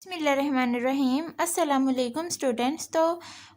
बिस्मिल्लाहिर्रहमानिर्रहीम। अस्सलामुअलैकुम स्टूडेंट्स। तो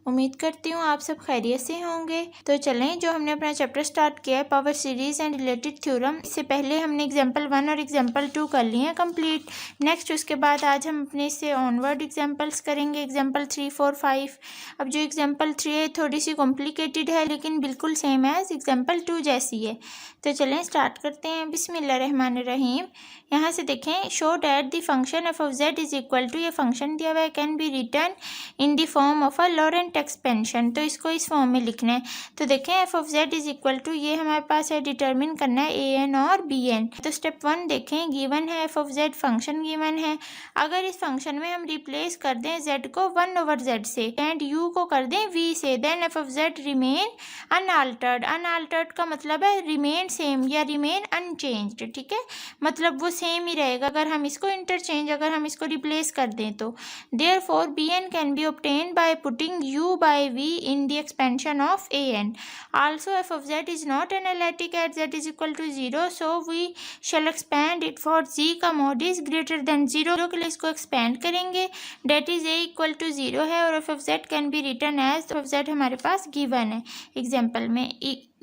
उम्मीद करती हूँ आप सब खैरियत से होंगे। तो चलें, जो हमने अपना चैप्टर स्टार्ट किया है power series and related theorem, इससे पहले हमने एग्जांपल 1 और एग्जांपल 2 कर लिए हैं कंप्लीट। नेक्स्ट उसके बाद आज हम अपने इससे ऑनवर्ड एग्जांपल्स करेंगे, एग्जांपल 3, 4, 5। अब जो एग्जांपल 3 है थोड़ी सी कॉम्प्लिकेटेड है, लेकिन बिल्कुल सेम है एग्जांपल 2 जैसी है। तो चलें स्टार्ट करते हैं। बिस्मिल्लाहिर्रहमानिर्रहीम। यहाँ से देखें, show that the function F of Z is equal to, ये फंक्शन दिया हुआ है, can be written in the form of a Laurent expansion. तो इसको इस फॉर्म में लिखना है। तो देखें, F of Z is equal to, ये हमारे पास है, डिटरमिन करना है ए एन और बी एन। तो स्टेप 1 देखें, गिवन है F of Z, function given है। अगर इस फंक्शन में हम रिप्लेस कर दें जेड को 1/z से एंड यू को कर दें v से, then F of Z remain unaltered. Unaltered का मतलब है रिमेन सेम या रिमेन अनचेंज्ड। ठीक है, मतलब वो सेम ही रहेगा। अगर हम इसको इंटरचेंज, अगर हम इसको रिप्लेस कर दें तो therefore B N can be obtained by putting u by v in the expansion of a n. Also f of z is not analytic at z is equal to 0, so we shall expand it for z का mod is greater than 0 के लिए इसको expand करेंगे। that is a equal to 0 है और f of z can be written as, f of z हमारे पास given है example में,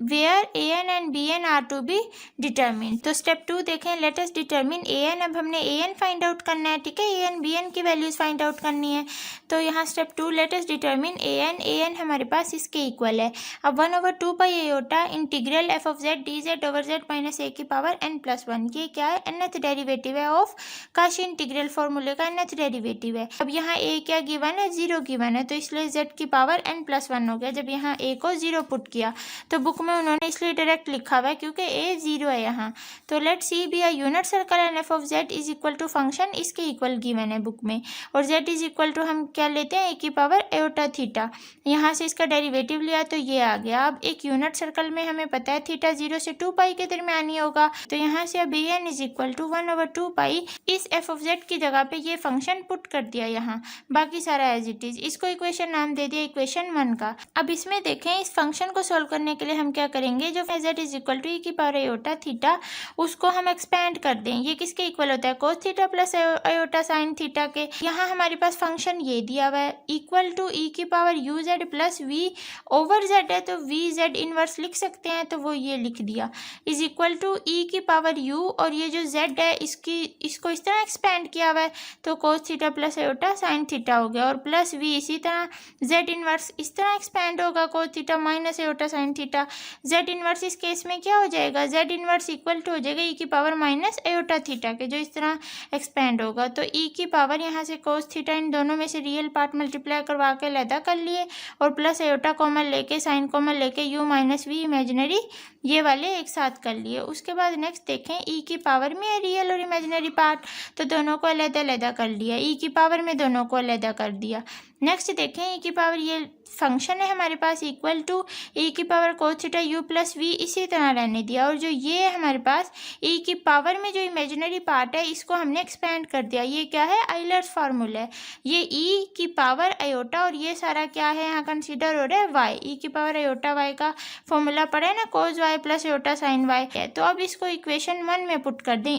where a n and b n are to be determined। तो स्टेप 2 देखें, late us determine a n। अब हमने a n find out करना है। ठीक है, a n b n की वैल्यूज फाइंड आउट करनी है। तो यहाँ step 2, let us determine a n हमारे पास इसके इक्वल है। अब 1/2 pi iota integral f of z d z over z minus a की पावर n+1, ये क्या है, nth डेरिवेटिव है ऑफ काशी इंटीग्रल फॉर्मूले का nth डेरिवेटिव है। अब यहाँ a क्या गिवन है, 0 गिवन है, तो इसलिए z की पावर n+1 हो गया। जब यहाँ a को 0 पुट किया तो बुक में उन्होंने इसलिए डायरेक्ट लिखा हुआ है क्योंकि a 0 है यहाँ। तो let C be a unit circle and F of Z is equal to function, इसके इक्वल गिवन है बुक में, और z इज इक्वल टू हम क्या लेते हैं, a की पावर एयोटा थीटा। यहाँ से इसका डेरिवेटिव लिया तो ये आ गया। अब एक यूनिट सर्कल में हमें पता है थीटा 0 से 2 पाई के दरमियान ही होगा। तो यहाँ से अब a n is equal to 1/2 pi, इस एफ ऑफ जेड की जगह पे ये फंक्शन पुट कर दिया यहाँ, बाकी सारा एज इट इज। इसको इक्वेशन नाम दे दिया इक्वेशन 1 का। अब इसमें देखें, इस फंक्शन को सोल्व करने के लिए हम क्या करेंगे, जो z is equal to e की पावर एयोटा थीटा, उसको हम एक्सपेंड कर दें। ये किसके इक्वल होता है, cos theta plus aorta sine theta के। यहाँ हमारे पास फंक्शन ये दिया हुआ है, इक्वल टू e की power you Z plus v over Z है, तो v z इनवर्स लिख सकते हैं, तो वो ये लिख दिया, इज इक्वल टू e की पावर u, और ये जो z है इसको इस तरह एक्सपेंड किया हुआ है, तो cos theta plus aorta sine theta हो गया, और प्लस v इसी तरह z इनवर्स इस तरह एक्सपेंड होगा, cos theta minus aorta sine theta. z inverse इस केस में क्या हो जाएगा, z इनवर्स इक्वल टू हो जाएगा e की पावर माइनस एयोटा थीटा के, जो इस तरह एक्सपेंड होगा। तो e की पावर यहाँ से कोस थीटा, इन दोनों में से रियल पार्ट मल्टीप्लाई करवा के अलहदा कर लिए, और प्लस एयोटा कॉमन लेके, साइन कॉमन लेके, u माइनस वी इमेजिनरी ये वाले एक साथ कर लिए। उसके बाद नेक्स्ट देखें, e की पावर में है रियल और इमेजिनरी पार्ट, तो दोनों को अलहदा अलहदा कर लिया, e की पावर में दोनों को अलहदा कर दिया। नेक्स्ट देखें, e की पावर ये फंक्शन है हमारे पास इक्वल टू e की power cos theta u plus v, इसी तरह रहने दिया, और जो ये है हमारे पास e की पावर में जो इमेजिनरी पार्ट है इसको हमने एक्सपेंड कर दिया। ये क्या है, आइलर्स फार्मूला है, ये e की पावर आयोटा, और ये सारा क्या है यहाँ कंसीडर हो रहा है y, e की पावर आयोटा y का फॉर्मूला पढ़े ना, कोस y plus iota sine y है। तो अब इसको इक्वेशन 1 में पुट कर दें,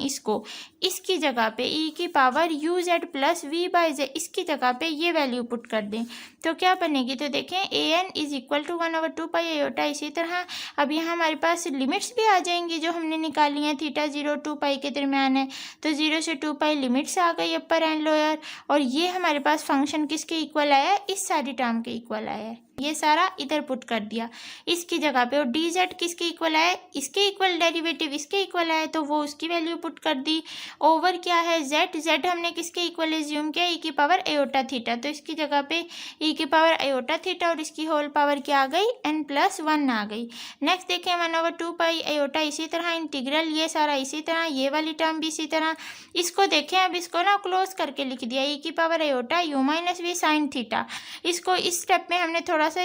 इसकी जगह पे e की power u z plus v by z, इसकी जगह पे ये वैल्यू पुट कर दें, तो क्या बनेगी, तो देखें a n is equal to 1/2 pi iota. इसी तरह अब यहाँ हमारे पास लिमिट्स भी आ जाएंगी जो हमने निकाली हैं, थीटा 0 2 पाई के दरमियान है, तो 0 से 2 पाई लिमिट्स आ गई अपर एंड लोअर, और ये हमारे पास फंक्शन किसके इक्वल आया है, इस सारी टर्म के इक्वल आया है, ये सारा इधर पुट कर दिया इसकी जगह पे, और डी जेड किसके इक्वल आया, इसके इक्वल, डेरिवेटिव इसके इक्वल आया, तो वो उसकी वैल्यू पुट कर दी। ओवर क्या है, जेड हमने किसके इक्वल एज्यूम किया, e की पावर एयोटा थीटा, तो इसकी जगह पे e की पावर एयोटा थीटा, और इसकी होल पावर क्या आ गई, n+1 आ गई। नेक्स्ट देखें, 1/2 पाई एयोटा, इसी तरह इंटीग्रल ये सारा इसी तरह, ये वाली टर्म भी इसी तरह। इसको देखें, अब इसको ना क्लोज करके लिख दिया, e की power iota u minus V sine theta, इसको इस स्टेप में हमने थोड़ा सा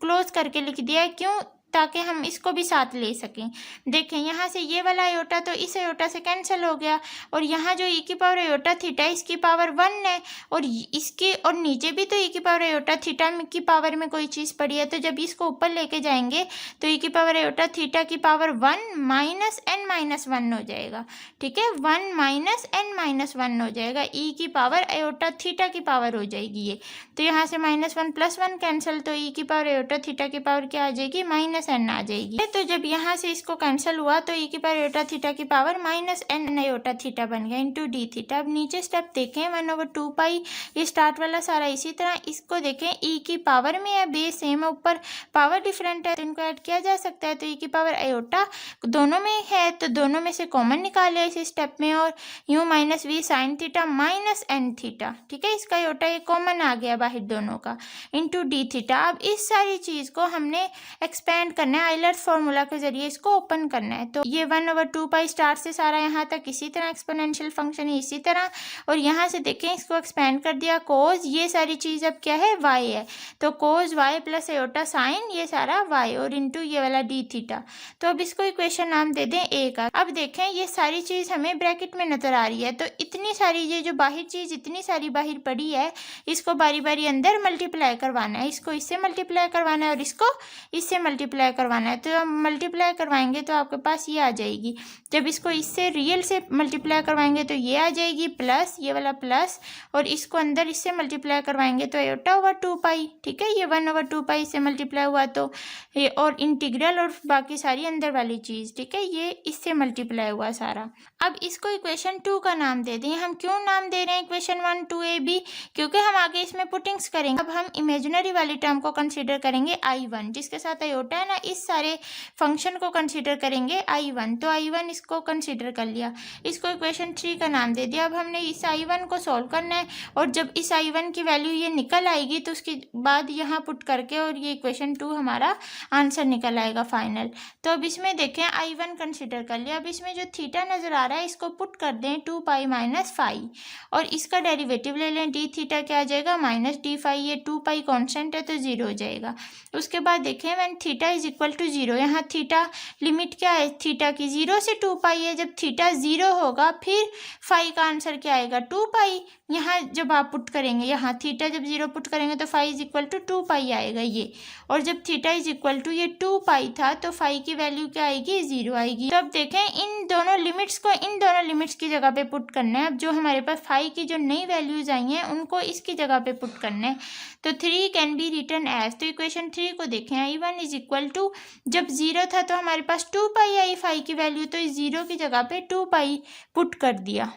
क्लोज करके लिख दिया है, क्यों, ताकि हम इसको भी साथ ले सकें। देखें यहाँ से ये वाला आयोटा तो इस आयोटा से कैंसिल हो गया, और यहाँ जो ई की पावर आयोटा थीटा इसकी पावर 1 है, और इसके और नीचे भी तो ई की पावर आयोटा थीटा की पावर में कोई चीज़ पड़ी है, तो जब इसको ऊपर लेके जाएंगे तो ई की पावर आयोटा थीटा की पावर 1 माइनस n माइनस 1 हो जाएगा। ठीक है, 1 माइनस n माइनस 1 हो जाएगा, ई की पावर आयोटा थीटा की पावर हो जाएगी ये। तो यहाँ से -1 + 1 कैंसिल, तो ई की पावर आयोटा थीटा की पावर क्या आ जाएगी, -n आ जाएगी। तो जब यहाँ से इसको कैंसिल हुआ तो ई की पावर आयोटा थीटा की पावर -n आयोटा थीटा बन गया इंटू डी थीटा। अब नीचे स्टेप देखें 1/2 पाई, ये स्टार्ट वाला सारा इसी तरह। इसको देखें ई की पावर में है, बेस सेम है, ऊपर पावर डिफरेंट है, तो इनको ऐड किया जा सकता है। तो ई की पावर आयोटा दोनों में है तो दोनों में से कॉमन निकाले इस स्टेप में, और यूँ -v sin theta -n theta. ठीक है, इसका आयोटा ये कॉमन आ गया बाहर दोनों का, इंटू डी थीटा। अब इस सारी चीज़ को हमने एक्सपेंड करना है, आइलर फार्मूला के जरिए इसको ओपन करना है। तो ये 1/2 पाई स्टार्ट से सारा यहाँ तक इसी तरह एक्सपोनेंशियल फंक्शन है इसी तरह, और यहाँ से देखें इसको एक्सपेंड कर दिया कोज, ये सारी चीज़ अब क्या है, y है, तो कोज y प्लस आयोटा साइन ये सारा y, और इंटू ये वाला डी थीटा। तो अब इसको इक्वेशन नाम दे दें a का। अब देखें ये सारी चीज़ हमें ब्रैकेट में नज़र आ रही है, तो इतनी सारी ये जो बाहर चीज़ इतनी सारी बाहर पड़ी है, इसको बारी बारी अंदर मल्टीप्लाई करवाना है, इसको इससे मल्टीप्लाई करवाना है और इसको इससे मल्टीप्लाई करवाना है। तो हम मल्टीप्लाई करवाएंगे तो आपके पास ये आ जाएगी, जब इसको इससे रियल से मल्टीप्लाई करवाएंगे तो ये आ जाएगी प्लस, ये वाला प्लस, और इसको अंदर इससे मल्टीप्लाई करवाएंगे तो आयोटा/2 पाई। ठीक है, ये 1/2 पाई से मल्टीप्लाई हुआ तो ये, और इंटीग्रल और बाकी सारी अंदर वाली चीज़। ठीक है, ये इससे मल्टीप्लाई हुआ सारा। अब इसको इक्वेशन 2 का नाम दे दें। हम क्यों नाम दे रहे हैं इक्वेशन 1 2ab, क्योंकि हम आगे इसमें पुटिंग्स करेंगे। अब हम इमेजिनरी वाली टर्म को कंसीडर करेंगे I1, जिसके साथ आयोटा है ना, इस सारे फंक्शन को कंसीडर करेंगे I1। तो I1 इसको कंसीडर कर लिया, इसको इक्वेशन 3 का नाम दे दिया। अब हमने इस I1 को सॉल्व करना है, और जब इस I1 की वैल्यू ये निकल आएगी तो उसके बाद यहाँ पुट करके और ये इक्वेशन 2 हमारा आंसर निकल आएगा फाइनल। तो अब इसमें देखें I1 कंसीडर कर लिया। अब इसमें जो थीटा नज़र आ रहा है इसको पुट कर दें 2 पाई माइनस फाई, और इसका डेरिवेटिव ले लें, डी थीटा क्या आ जाएगा -d फाई, ये 2 पाई कॉन्स्टेंट है तो 0 हो जाएगा। उसके बाद देखें when theta is equal to 0, यहाँ थीटा लिमिट क्या है थीटा की, 0 से 2 पाई है। जब थीटा 0 होगा फिर फाई का आंसर क्या आएगा, 2 पाई। यहाँ जब आप पुट करेंगे, यहाँ थीटा जब 0 पुट करेंगे तो फाई इज इक्वल टू 2 पाई आएगा ये, और जब थीटा इज इक्वल टू ये 2 पाई था तो फाई की वैल्यू क्या आएगी, 0 आएगी। तो अब देखें इन दोनों लिमिट्स को इन दोनों लिमिट्स की जगह पे पुट करना है। अब जो हमारे पास फाई की जो नई वैल्यूज आई हैं उनको इसकी जगह पे पुट करना है। तो 3 कैन बी रिटन एज, तो इक्वेशन 3 को देखें I1 इज इक्वल टू, जब 0 था तो हमारे पास 2 पाई आई फाई की वैल्यू, तो इस 0 की जगह पे 2 पाई पुट कर दिया,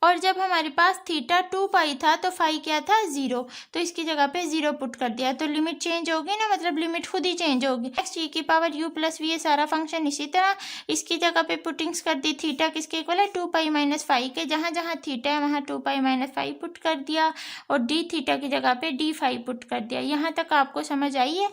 और जब हमारे पास थीटा 2 पाई था तो फाई क्या था 0, तो इसकी जगह पे 0 पुट कर दिया। तो लिमिट चेंज होगी ना, मतलब लिमिट खुद ही चेंज होगी। नेक्स्ट ई की पावर u प्लस वी, ये सारा फंक्शन इसी तरह इसकी जगह पे पुटिंग्स कर दी। थीटा किसके इक्वल है 2 पाई माइनस फाई के, जहाँ जहाँ थीटा है वहाँ 2 पाई माइनस फाई पुट कर दिया, और डी थीटा की जगह पे डी फाई पुट कर दिया। यहाँ तक आपको समझ आई है?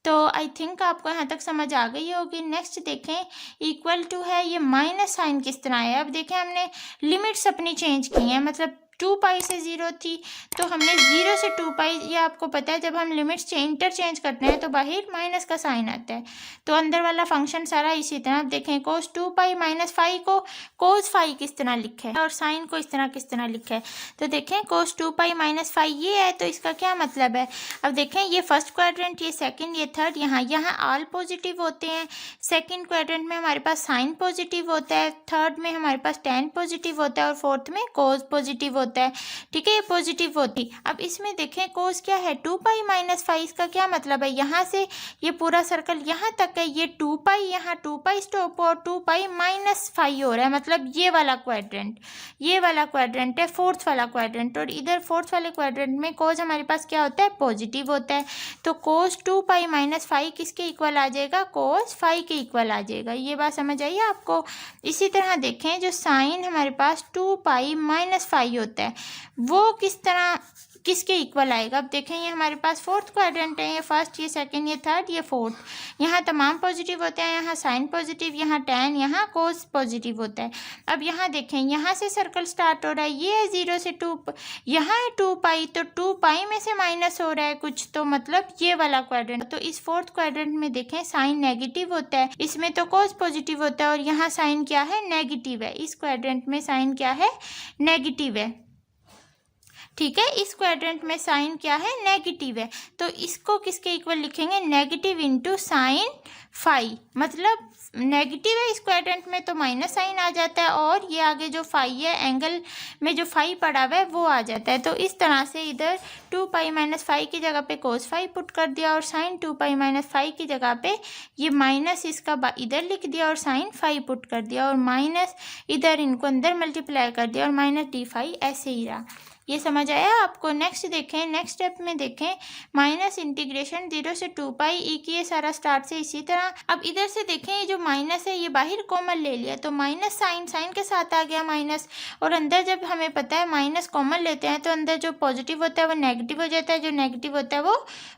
तो आई थिंक आपको यहाँ तक समझ आ गई होगी। नेक्स्ट देखें इक्वल टू है, ये माइनस साइन किस तरह है। अब देखें हमने लिमिट्स अपनी चेंज की हैं, मतलब 2 पाई से 0 थी तो हमने 0 से 2 पाई, ये आपको पता है जब हम लिमिट्स इंटरचेंज करते हैं तो बाहर माइनस का साइन आता है, तो अंदर वाला फंक्शन सारा इसी तरह। अब देखें कोस 2 पाई माइनस फाई को कोस फाई किस तरह लिखा है और साइन को इस तरह किस तरह लिखा है। तो देखें कोस 2 पाई माइनस फाई ये है, तो इसका क्या मतलब है। अब देखें ये फर्स्ट क्वाड्रेंट, ये सेकंड, ये थर्ड, यहाँ ऑल पॉजिटिव होते हैं। सेकंड क्वाड्रेंट में हमारे पास साइन पॉजिटिव होता है, थर्ड में हमारे पास टेन पॉजिटिव होता है, और फोर्थ में कोस पॉजिटिव होता है। ठीक है, ये पॉजिटिव होती। अब इसमें देखें कोस क्या है 2 पाई माइनस फाई, इसका क्या मतलब है, यहाँ से ये पूरा सर्कल यहाँ तक है, ये 2 पाई, यहाँ 2 पाई स्टॉप और 2 पाई माइनस फाई हो रहा है, मतलब ये वाला क्वाड्रेंट है फोर्थ वाला क्वाड्रेंट, और इधर फोर्थ वाले क्वाड्रेंट में कोस हमारे पास क्या होता है पॉजिटिव होता है। तो कोस 2 पाई माइनस फाई किसके इक्वल आ जाएगा, कोस फाई के इक्वल आ जाएगा। ये बात समझ आई आपको। इसी तरह देखें जो साइन हमारे पास 2 पाई माइनस फाई होता है वो किस तरह किसके इक्वल आएगा। अब देखें ये हमारे पास फोर्थ क्वाड्रेंट है, ये फर्स्ट, ये सेकंड, ये थर्ड, ये फोर्थ। यहाँ तमाम पॉजिटिव होते हैं, यहाँ साइन पॉजिटिव, यहाँ टैन, यहाँ कोस पॉजिटिव होता है। अब यहाँ देखें यहाँ से सर्कल स्टार्ट हो रहा है, ये है 0 से 2, यहाँ है 2 पाई, तो 2 पाई में से माइनस हो रहा है कुछ, तो मतलब ये वाला क्वाड्रेंट। तो इस फोर्थ क्वाड्रेंट में देखें साइन नेगेटिव होता है, इसमें तो कोस पॉजिटिव होता है और यहाँ साइन क्या है, नेगेटिव है। इस क्वाड्रेंट में साइन क्या है, नेगेटिव है। ठीक है, इस क्वाड्रेंट में साइन क्या है, नेगेटिव है। तो इसको किसके इक्वल लिखेंगे, नेगेटिव इंटू साइन फाई, मतलब नेगेटिव है इस क्वाड्रेंट में तो माइनस साइन आ जाता है, और ये आगे जो फाई है एंगल में जो फाई पड़ा हुआ है वो आ जाता है। तो इस तरह से इधर 2 पाई माइनस फाई की जगह पे कोस फाई पुट कर दिया और साइन 2 पाई माइनस फाई की जगह पे ये माइनस इसका इधर लिख दिया और साइन फाई पुट कर दिया, और माइनस इधर इनको अंदर मल्टीप्लाई कर दिया और माइनस डी फाई ऐसे ही रहा। ये समझ आया आपको। नेक्स्ट देखें, नेक्स्ट स्टेप में देखें माइनस इंटीग्रेशन 0 से 2 पाई ई की, ये सारा स्टार्ट से इसी तरह। अब इधर से देखें ये जो माइनस है ये बाहर कॉमन ले लिया, तो माइनस साइन, साइन के साथ आ गया माइनस, और अंदर जब हमें पता है माइनस कॉमन लेते हैं तो अंदर जो पॉजिटिव होता है वो नेगेटिव हो जाता है, जो नेगेटिव होता है वो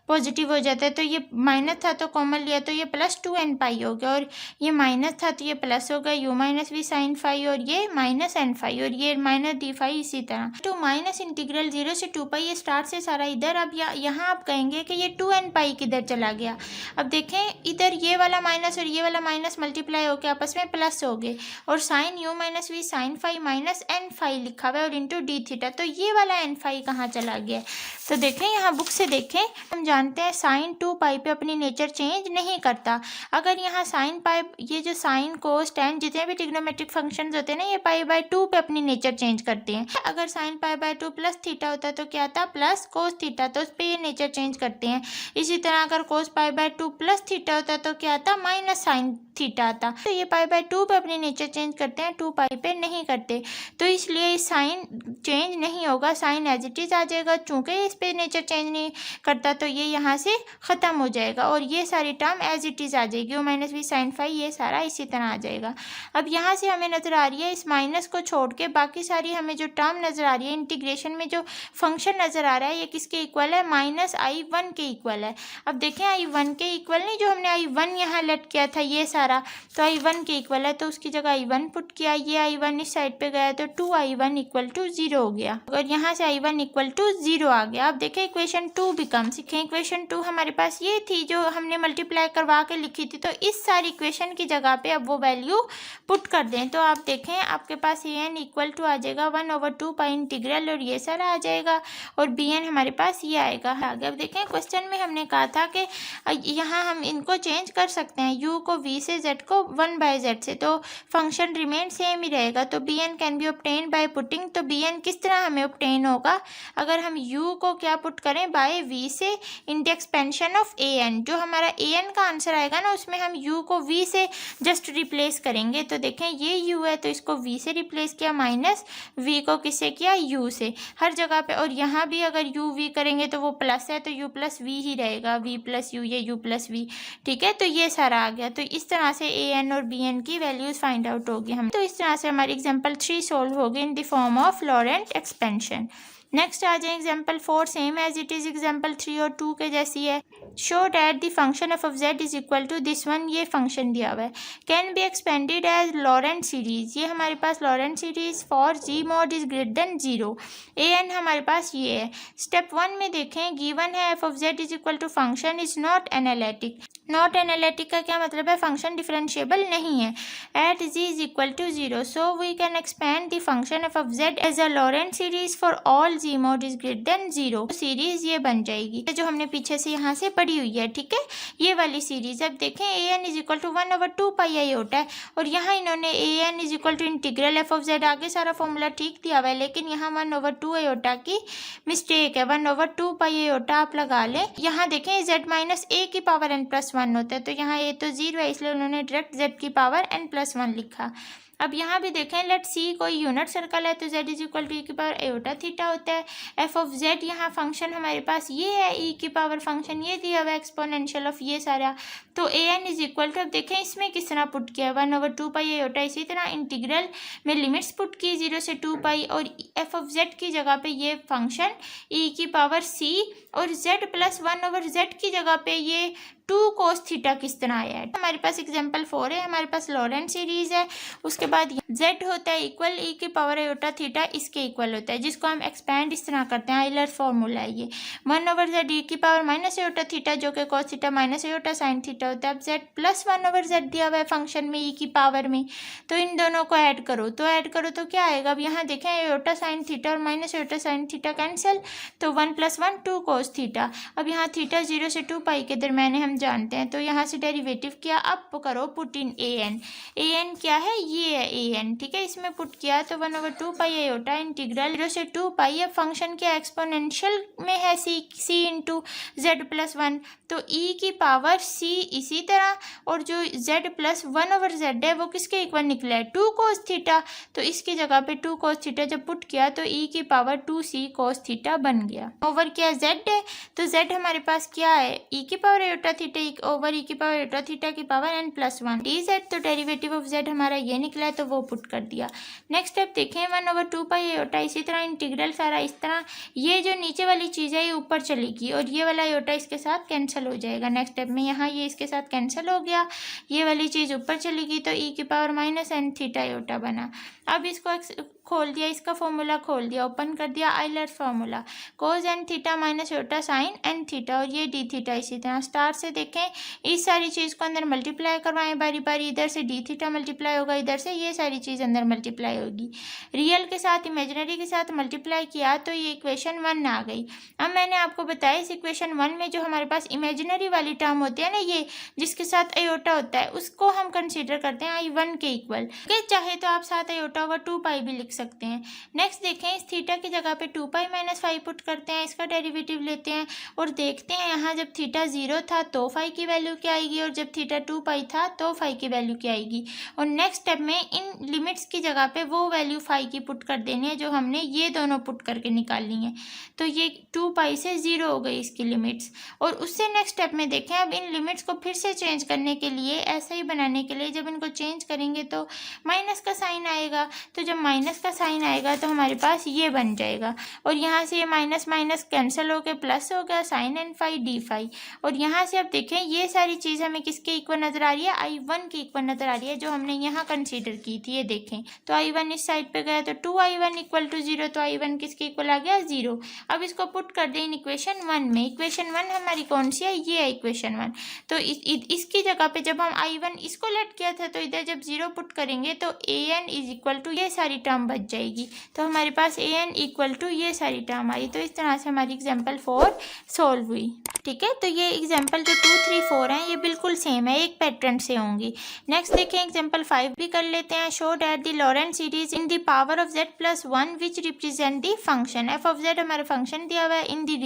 पॉजिटिव हो जाता है। तो ये माइनस था तो कॉमन लिया तो ये प्लस 2n पाई हो गया, और ये माइनस था तो ये प्लस हो गया u minus V sine phi, और ये माइनस n फाई, और ये माइनस डी फाई इसी तरह। तो माइनस इंटीग्रल 0 से 2 पाई, ये स्टार्ट से सारा इधर। अब यहाँ आप कहेंगे कि ये 2n पाई किधर चला गया। अब देखें इधर ये वाला माइनस और ये वाला माइनस मल्टीप्लाई होकर आपस में प्लस हो गए, और sine u minus V sine phi minus n phi लिखा हुआ है और इंटू डी थीटा, तो ये वाला n फाई कहाँ चला गया। तो देखें यहाँ बुक से देखें, हम जानते हैं साइन 2 पाई पे अपनी नेचर चेंज नहीं करता। अगर यहाँ साइन पाई, ये जो साइन कोस टैन जितने भी ट्रिग्नोमेट्रिक फंक्शंस होते हैं ना, ये पाई बाय 2 पे अपनी नेचर चेंज करते हैं। अगर sine pi by 2 plus theta होता तो क्या था, प्लस कोस थीटा, तो उस पर ये नेचर चेंज करते हैं। इसी तरह अगर कोस पाई बाय 2 प्लस थीटा होता तो क्या था, माइनस साइन थीटा आता। तो ये पाई बाय 2 पे अपनी नेचर चेंज करते हैं, 2 पाई पे नहीं करते, तो इसलिए साइन चेंज नहीं होगा, साइन एज इट इज आ जाएगा। चूंकि इस पे नेचर चेंज नहीं करता तो ये यहाँ से ख़त्म हो जाएगा, और ये सारी टर्म एज इट इज़ आ जाएगी, ओ माइनस वी साइन फाई, ये सारा इसी तरह आ जाएगा। अब यहाँ से हमें नज़र आ रही है, इस माइनस को छोड़ के बाकी सारी हमें जो टर्म नज़र आ रही है, इंटीग्रेशन में जो फंक्शन नज़र आ रहा है, ये किसके इक्वल है, माइनस i1 के इक्वल है। अब देखें i1 के इक्वल नहीं, जो हमने i1 यहाँ लेट किया था ये सारा, तो i1 के इक्वल है, तो उसकी जगह i1 पुट किया, ये i1 इस साइड पे गया तो 2i1 इक्वल टू 0 हो गया, और यहाँ से i1 इक्वल टू 0 आ गया। अब देखें इक्वेशन 2 बिकम्स, इक्वेशन 2 हमारे पास ये थी जो हमने मल्टीप्लाई करवा के लिखी थी, तो इस सारी इक्वेशन की जगह पे अब वो वैल्यू पुट कर दें, तो आप देखें आपके पास an इक्वल टू आ जाएगा 1/2 पाई इंटीग्रल, और ये सारा आ जाएगा, और bn हमारे पास ये आएगा। आगे अब देखें क्वेश्चन में हमने कहा था कि यहाँ हम इनको चेंज कर सकते हैं, u को v से z को 1/z से, तो फंक्शन रिमेन सेम ही रहेगा। तो bn can be obtain by putting, तो bn किस तरह हमें ऑब्टेन होगा, अगर हम u को क्या पुट करें, बाय v से in the expansion of an, जो हमारा an का आंसर आएगा ना उसमें हम u को v से जस्ट रिप्लेस करेंगे। तो देखें ये u है तो इसको v से रिप्लेस किया, माइनस v को किससे किया, u से, हर जगह पे। और यहाँ भी अगर u v करेंगे तो वो प्लस है तो u प्लस v ही रहेगा, v प्लस u, ये u प्लस v। ठीक है, तो ये सारा आ गया। तो इस तरह से an और bn की वैल्यूज फाइंड आउट होगी हम। तो इस तरह से हमारी एग्जाम्पल 3 सोल्व होगी in the form of Laurent expansion. Next आ जाए example 4, same as it is example 3 और 2 के जैसी है। Show that the function of z is equal to this one, ये फंक्शन दिया हुआ है, can be expanded as Laurent series. ये हमारे पास Laurent series for g mod is greater than 0, an हमारे पास ये है। स्टेप 1 में देखें गिवन है f of z is equal to function is not analytic. Not analytic का क्या मतलब है, फंक्शन डिफरेंशिएबल नहीं है। At g is equal to 0, so we can expand the function of z as a Laurent series for all g mod is greater than 0। Series ये बन जाएगी जो हमने पीछे से यहाँ से पढ़ी हुई है। ठीक है, ये वाली सीरीज। अब देखें an is equal to 1/2 pi iota है, और यहाँ इन्होंने an is equal to integral f of z, आगे सारा फॉर्मूला ठीक दिया हुआ है, लेकिन यहाँ 1/2 आयोटा की मिस्टेक है, 1/2 पाई आयोटा आप लगा लें। यहाँ देखें z माइनस a की पावर n+1 होता है, तो यहाँ a तो 0 है इसलिए उन्होंने डायरेक्ट z की पावर n+1 लिखा। अब यहाँ भी देखें, लेट सी कोई यूनिट सर्कल है तो z इज इक्वल टू ई की पावर एओटा थीटा होता है। एफ ऑफ जेड यहाँ फंक्शन हमारे पास ये है, ई की पावर फंक्शन ये दिया हुआ है एक्सपोनेंशियल ऑफ ये सारा। तो A N is equal to, अब देखें इसमें किस तरह पुट किया, 1/2 पाई एओटा। इसी तरह इंटीग्रल में लिमिट्स पुट की 0 से 2 पाई, और एफ ऑफ जेड की जगह पे ये फंक्शन ई की पावर सी, और z प्लस 1/z की जगह पे ये 2 cos थीटा किस तरह आया है। हमारे पास एग्जाम्पल 4 है, हमारे पास लॉरेंट सीरीज है। उसके बाद z होता है इक्वल ई की पावर एओटा थीटा, इसके इक्वल होता है, जिसको हम एक्सपैंड इस तरह करते हैं। आइलर फॉर्मूला है ये 1/z ई की पावर माइनस एओटा थीटा, जो कि cos theta minus iota sine theta होता है। अब z प्लस 1/z दिया हुआ है फंक्शन में ई की पावर में, तो इन दोनों को ऐड करो तो क्या आएगा। अब यहाँ देखें, एओटा साइन थीटा और minus iota sine theta cancel, तो 1 + 1 2 cos थीटा। अब यहाँ थीटा 0 से 2 पाई के दरमियान हम जानते हैं, तो यहाँ से डेरिवेटिव किया। अब करो पुट इन ए एन क्या है, ये है ए एन, ठीक है। इसमें पुट किया तो 1/2 पाई एओटा इंटीग्रल 0 से 2 पाई। अब फंक्शन के एक्सपोनेंशियल में है सी इंटू जेड प्लस 1, तो ई की पावर सी इसी तरह, और जो जेड प्लस 1/z है वो किसके इक्वल निकला है, 2 cos थीटा। तो इसकी जगह पे 2 cos थीटा जब पुट किया तो ई की पावर 2c cos थीटा बन गया। ओवर क्या जेड है, तो जेड हमारे पास क्या है, ई की पावर एओटा थीटा ओवर ई की पावर एओटा थीटा की पावर n+1 dz। तो डेरिवेटिव ऑफ जेड हमारा ये निकला है, तो वो पुट कर दिया। नेक्स्ट स्टेप देखें, 1/2 पाई एओटा, इसी तरह इंटीग्रल सारा इस तरह, ये जो नीचे वाली चीज़ है ये ऊपर चलेगी और ये वाला एओटा इसके साथ कैंसिल हो जाएगा। नेक्स्ट स्टेप में यहाँ ये इसके साथ कैंसिल हो गया, ये वाली चीज़ ऊपर चलेगी, तो ई की power minus n theta aorta बना। अब इसको खोल दिया, इसका फॉर्मूला खोल दिया, ओपन कर दिया, Euler formula cos n theta minus iota sine n theta, और ये d थीटा। इसी तरह स्टार से देखें, इस सारी चीज़ को अंदर मल्टीप्लाई करवाएं बारी बारी, इधर से d थीटा मल्टीप्लाई होगा, इधर से ये सारी चीज़ अंदर मल्टीप्लाई होगी। रियल के साथ इमेजिनरी के साथ मल्टीप्लाई किया तो ये इक्वेशन 1 आ गई। अब मैंने आपको बताया इस इक्वेशन 1 में जो हमारे पास इमेजिनरी वाली टर्म होती है ना, ये जिसके साथ एओटा होता है, उसको हम कंसीडर करते हैं i1 के इक्वल। चाहे तो आप साथ एओटा ओवर 2 पाई भी लिख सकते हैं। नेक्स्ट देखें, इस थीटा की जगह पे 2 पाई माइनस 5 पुट करते हैं, इसका डेरिवेटिव लेते हैं और देखते हैं यहाँ जब थीटा 0 था तो फाई की वैल्यू क्या आएगी, और जब थीटा 2 पाई था तो फाई की वैल्यू क्या आएगी। और नेक्स्ट स्टेप में इन लिमिट्स की जगह पे वो वैल्यू फाई की पुट कर देनी है जो हमने ये दोनों पुट करके निकालनी है। तो ये 2 पाई से 0 हो गई इसकी लिमिट्स। और उससे नेक्स्ट स्टेप में देखें, अब इन लिमिट्स को फिर से चेंज करने के लिए, ऐसा ही बनाने के लिए, जब इनको चेंज करेंगे तो माइनस का साइन आएगा, तो जब माइनस का साइन आएगा तो हमारे पास ये बन जाएगा, और यहाँ से ये माइनस माइनस कैंसिल होकर प्लस हो गया, sine n phi D phi. और यहाँ से अब देखें, ये सारी चीज़ हमें किसके इक्वल नज़र आ रही है, i1 की इक्वल नज़र आ रही है, जो हमने यहाँ कंसीडर की थी। ये देखें, तो i1 इस साइड पे गया तो 2i1 इक्वल टू 0, तो i1 किसके इक्वल आ गया, 0। अब इसको पुट कर दें इन इक्वेशन 1 में। इक्वेशन 1 हमारी कौन सी है, ये है इक्वेशन 1। तो इसकी जगह पे जब हम i1 इसको लेट किया था, तो इधर जब 0 पुट करेंगे तो an इज इक्वल टू ये सारी टर्म बच जाएगी, तो हमारे पास an इक्वल टू ये सारी टर्म आई। तो इस तरह से हमारी एग्जाम्पल 4 सॉल्व हुई। ठीक है, तो ये एग्जाम्पल जो 2, 3, 4 हैं ये बिल्कुल सेम है, एक पैटर्न से होंगी। नेक्स्ट देखें, एग्जाम्पल 5 भी कर लेते हैं। Show that the Laurent series in the power of z+1 which represent the function F of z। हमारा फंक्शन दिया हुआ है इन द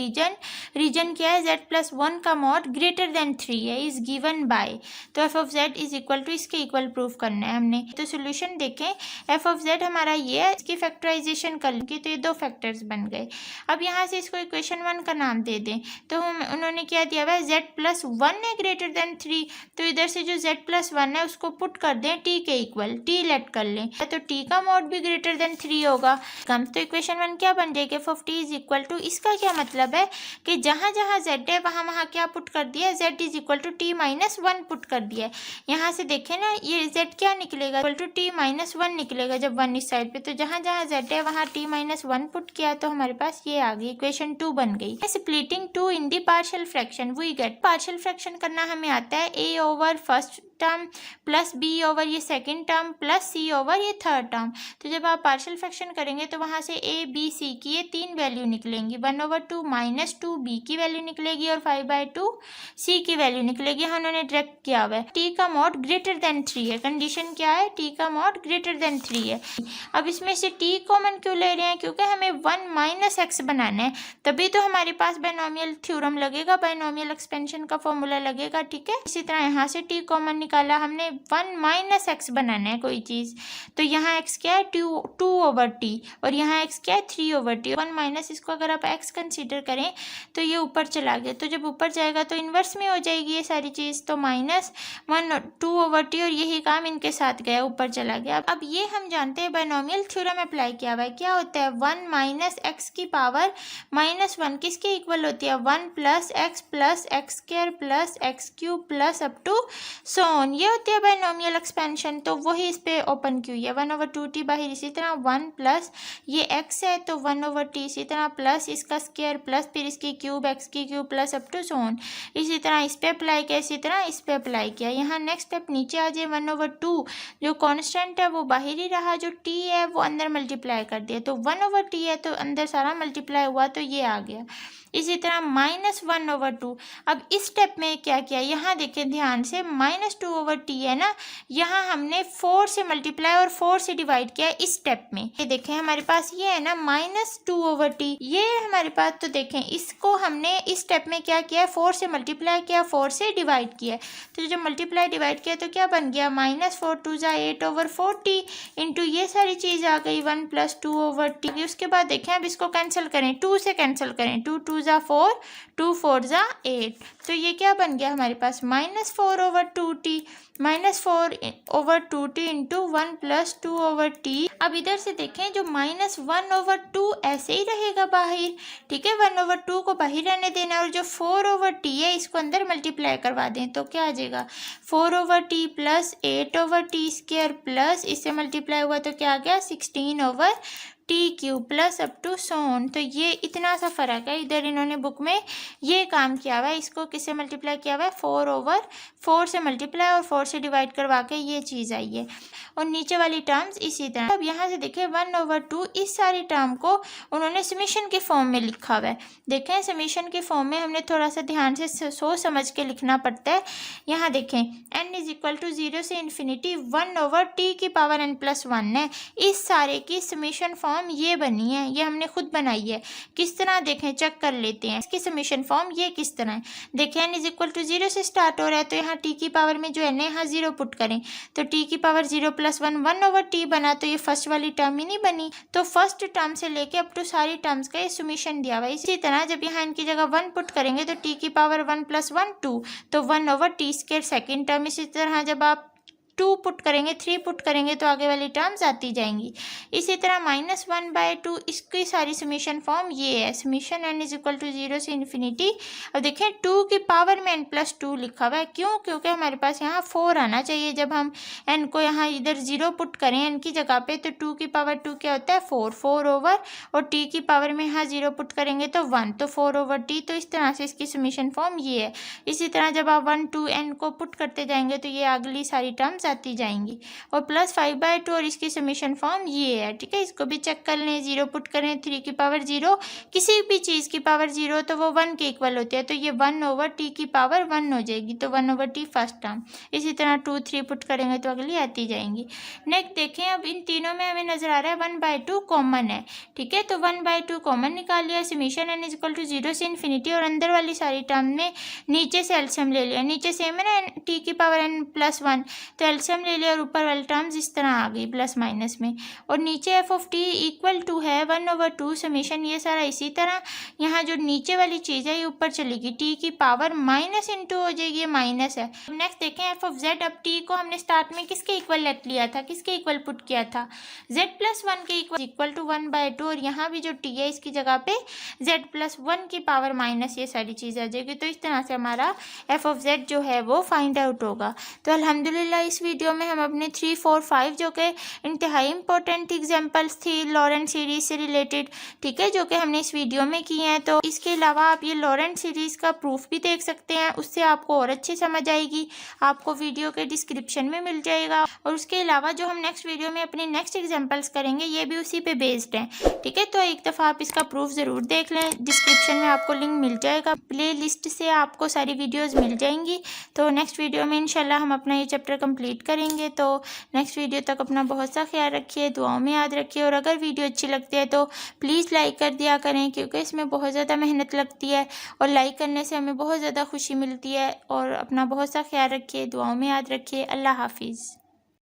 रीजन क्या है, z+1 का मॉड ग्रेटर देन 3 है, इज गिवन बाय। तो F of z is equal to, इसके इक्वल प्रूफ करना है हमने। तो सोल्यूशन देखें, एफ ऑफ z हमारा ये है, इसकी फैक्टराइजेशन कर लेंगे तो ये 2 फैक्टर्स बन गए। अब यहाँ से इसको इक्वेशन 1 का नाम दे दें, तो हम उन्होंने क्या दिया हुआ है, z+1 है ग्रेटर देन 3, तो इधर से जो z+1 है उसको पुट कर दें t के इक्वल, t लेट कर लें, तो t का मॉड भी ग्रेटर देन 3 होगा। कम तो इक्वेशन 1 क्या बन जाएगी, F of t is equal to, इसका क्या मतलब है कि जहाँ जहाँ z है वहाँ वहाँ क्या पुट कर दिया, z is equal to t-1 put कर दिया है। यहाँ से देखें ना, ये z क्या निकलेगा, इक्वल टू t-1 निकलेगा जब 1 इस साइड पे, तो जहाँ जहाँ z है वहाँ t-1 पुट किया तो हमारे पास ये आ गई, इक्वेशन 2 बन गई। Splitting 2 in the partial fraction we get, partial fraction करना हमें आता है a over first term plus b over ये second term plus c over ये थर्ड टर्म। तो जब आप पार्शियल फ्रैक्शन करेंगे तो वहाँ से a b c की ये 3 वैल्यू निकलेंगी, 1/2 माइनस 2 b की वैल्यू निकलेगी और 5/2 c की वैल्यू निकलेगी। उन्होंने डायरेक्ट किया हुआ है, t का मॉड ग्रेटर देन 3 है, कंडीशन क्या है, t का मॉड ग्रेटर देन 3 है। अब इसमें से t कॉमन क्यों ले रहे हैं, क्योंकि हमें 1 माइनस x बनाना है, तभी तो हमारे पास बायनोमियल थ्योरम लगेगा, बायनोमियल एक्सपेंशन का फॉर्मूला लगेगा। ठीक है, इसी तरह यहाँ से t कॉमन निकाला हमने 1 माइनस एक्स बनाना है कोई चीज़, तो यहाँ एक्स क्या है 2/t और यहाँ एक्स क्या है 3/t। 1 माइनस इसको अगर आप एक्स कंसीडर करें तो ये ऊपर चला गया, तो जब ऊपर जाएगा तो इन्वर्स में हो जाएगी ये सारी चीज़, तो -1 2/t और यही काम इनके साथ गया ऊपर चला गया। अब ये हम जानते हैं बायनोमियल थ्योरम अप्लाई किया हुआ है, क्या होता है 1 माइनस एक्स की पावर -1 किसके इक्वल होती है 1 plus X square plus X cube plus up to so on, ये होती है बायनोमियल एक्सपेंशन। तो वही इस पे ओपन की हुई है 1/2t बाहर, इसी तरह 1 प्लस ये x है तो 1/t, इसी तरह प्लस इसका स्क्वायर प्लस फिर इसकी क्यूब एक्स की cube plus up to so on, इसी तरह इस पे अप्लाई किया, इसी तरह इस पे अप्लाई किया। यहाँ नेक्स्ट स्टेप नीचे आ जाए 1/2 जो कांस्टेंट है वो बाहर ही रहा, जो t है वो अंदर मल्टीप्लाई कर दिया, तो 1/t है तो अंदर सारा मल्टीप्लाई हुआ तो ये आ गया। इसी तरह -1/2। अब इस स्टेप में क्या किया, यहाँ देखें ध्यान से -2/t है ना, यहाँ हमने 4 से मल्टीप्लाई और 4 से डिवाइड किया इस स्टेप में। ये देखें हमारे पास ये है ना -2/t, ये हमारे पास, तो देखें इसको हमने इस स्टेप में क्या किया 4 से मल्टीप्लाई किया 4 से डिवाइड किया, तो जब मल्टीप्लाई डिवाइड किया तो क्या बन गया -4 2 8/40 इंटू ये सारी चीज़ आ गई 1 + 2/t। उसके बाद देखें अब इसको कैंसिल करें, 2 से कैंसिल करें, 2 2 ज़ा 4 2 4 ज़ा 8, तो ये क्या बन गया हमारे पास -4/2t -4/2t इंटू 1 + 2/t। अब इधर से देखें जो -1/2 ऐसे ही रहेगा बाहर, ठीक है 1/2 को बाहर रहने देना, और जो 4/t है इसको अंदर मल्टीप्लाई करवा दें तो क्या आ जाएगा 4/t plus 8/t square plus इससे मल्टीप्लाई हुआ तो क्या आ गया 16/t³ plus up to so on. तो ये इतना सा फ़र्क है, इधर इन्होंने बुक में ये काम किया हुआ है, इसको किससे मल्टीप्लाई किया हुआ है 4/4 से मल्टीप्लाई और 4 से डिवाइड करवा के ये चीज़ आई है, और नीचे वाली टर्म्स इसी तरह। अब यहाँ से देखें 1/2 इस सारी टर्म को उन्होंने समीशन के फॉर्म में लिखा हुआ है। देखें समीशन के फॉर्म में हमने थोड़ा सा ध्यान से सोच समझ के लिखना पड़ता है। यहाँ देखें n = 0 से इन्फिनिटी 1/t⁻n+1 है, इस सारे की समीशन फॉर्म ये बनी है, ये हमने खुद बनाई है। किस तरह देखें चेक कर लेते हैं इसकी समीशन फॉर्म ये किस तरह है। देखें n = 0 से स्टार्ट हो रहा है तो यहाँ t की पावर में जो n है यहाँ 0 पुट करें, तो t की पावर 0 + 1 1/t बना, तो ये फर्स्ट वाली टर्म ही नहीं बनी, तो फर्स्ट टर्म से लेके अप टू सारी टर्म्स का ये समीशन दिया हुआ है। इसी तरह जब यहाँ इनकी जगह 1 पुट करेंगे तो t की पावर 1 + 1 2, तो 1/t² सेकेंड टर्म। इसी तरह जब आप 2 पुट करेंगे 3 पुट करेंगे तो आगे वाली टर्म्स आती जाएंगी। इसी तरह -1/2 इसकी सारी समीशन फॉर्म ये है, समीशन n = 0 से इन्फिनिटी। अब देखें 2 की पावर में n+2 लिखा हुआ है, क्यों, क्योंकि हमारे पास यहाँ 4 आना चाहिए। जब हम n को यहाँ इधर 0 पुट करें n की जगह पे तो 2 की पावर 2 क्या होता है 4 ओवर, और t की पावर में यहाँ 0 पुट करेंगे तो 1, तो 4/t। तो इस तरह से इसकी समीशन फॉर्म ये है। इसी तरह जब आप 1 2 n को पुट करते जाएंगे तो ये अगली सारी टर्म्स आती जाएंगी, और +5/2 और इसकी समीशन फॉर्म ये है, ठीक है। इसको भी चेक कर लें, 0 पुट करें 3 की पावर 0, किसी भी चीज़ की पावर 0 तो वो 1 के इक्वल होते हैं, तो ये 1/t⁻1 हो जाएगी, तो 1/t फर्स्ट टर्म। इसी तरह 2 3 पुट करेंगे तो अगली आती जाएंगी। नेक्स्ट देखें अब इन तीनों में हमें नजर आ रहा है 1/2 कॉमन है, ठीक है, तो 1/2 कॉमन निकाल लिया। समीशन n = 0 से इन्फिनिटी, और अंदर वाली सारी टर्म में नीचे से एलसीएम ले लिया, नीचे सेम है ना t की पावर n+1, तो एलसीएम ले लिया और ऊपर वाली टर्म्स इस तरह आ गई प्लस माइनस में, और नीचे f(t) = है 1/2 समीशन, ये सारा इसी तरह। यहाँ जो नीचे वाली चीज़ है ये ऊपर चलेगी, t की पावर माइनस इंटू हो जाएगी, ये माइनस है। नेक्स्ट देखें f(z), अब t को हमने स्टार्ट में किसके इक्वल लेट लिया था, किसके इक्वल पुट किया था z+1 के इक्वल टू 1/2, और यहाँ भी जो t है इसकी जगह पे z+1 की पावर माइनस ये सारी चीज़ आ जाएगी। तो इस तरह से हमारा f(z) जो है वो फाइंड आउट होगा। तो अल्हम्दुलिल्लाह इस वीडियो में हम अपने 3 4 5 जो कि इंतहाई इंपॉर्टेंट एग्जांपल्स थी लॉरेंट सीरीज से रिलेटेड, ठीक है, जो कि हमने इस वीडियो में की हैं। तो इसके अलावा आप ये लॉरेंट सीरीज़ का प्रूफ भी देख सकते हैं, उससे आपको और अच्छी समझ आएगी, आपको वीडियो के डिस्क्रिप्शन में मिल जाएगा। और उसके अलावा जो हम नेक्स्ट वीडियो में अपनी नेक्स्ट एग्जाम्पल्स करेंगे ये भी उसी पे बेस्ड हैं, ठीक है। तो एक दफ़ा आप इसका प्रूफ ज़रूर देख लें, डिस्क्रिप्शन में आपको लिंक मिल जाएगा, प्ले लिस्ट से आपको सारी वीडियोज़ मिल जाएंगी। तो नेक्स्ट वीडियो में इंशाल्लाह हम अपना ये चैप्टर कंप्लीट कंप्लीट करेंगे। तो नेक्स्ट वीडियो तक अपना बहुत सा ख्याल रखिए, दुआओं में याद रखिए, और अगर वीडियो अच्छी लगती है तो प्लीज़ लाइक कर दिया करें, क्योंकि इसमें बहुत ज़्यादा मेहनत लगती है और लाइक करने से हमें बहुत ज़्यादा खुशी मिलती है। और अपना बहुत सा ख्याल रखिए, दुआओं में याद रखिए। अल्लाह हाफिज़।